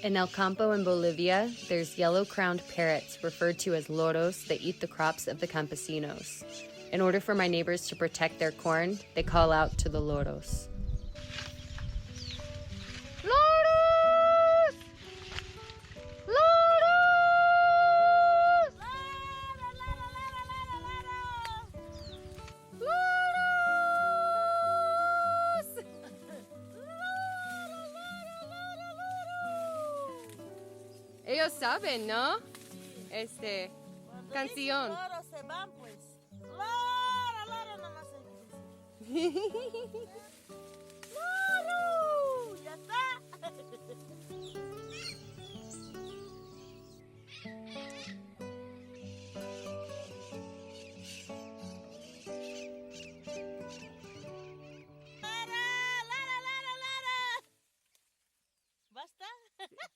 In El Campo in Bolivia, there's yellow-crowned parrots referred to as Loros that eat the crops of the campesinos. In order for my neighbors to protect their corn, they call out to the Loros. Loros! Loros! Loros! Ellos saben, ¿no? Canción. Los loros se van, pues. Loro, loro, nomás se dice.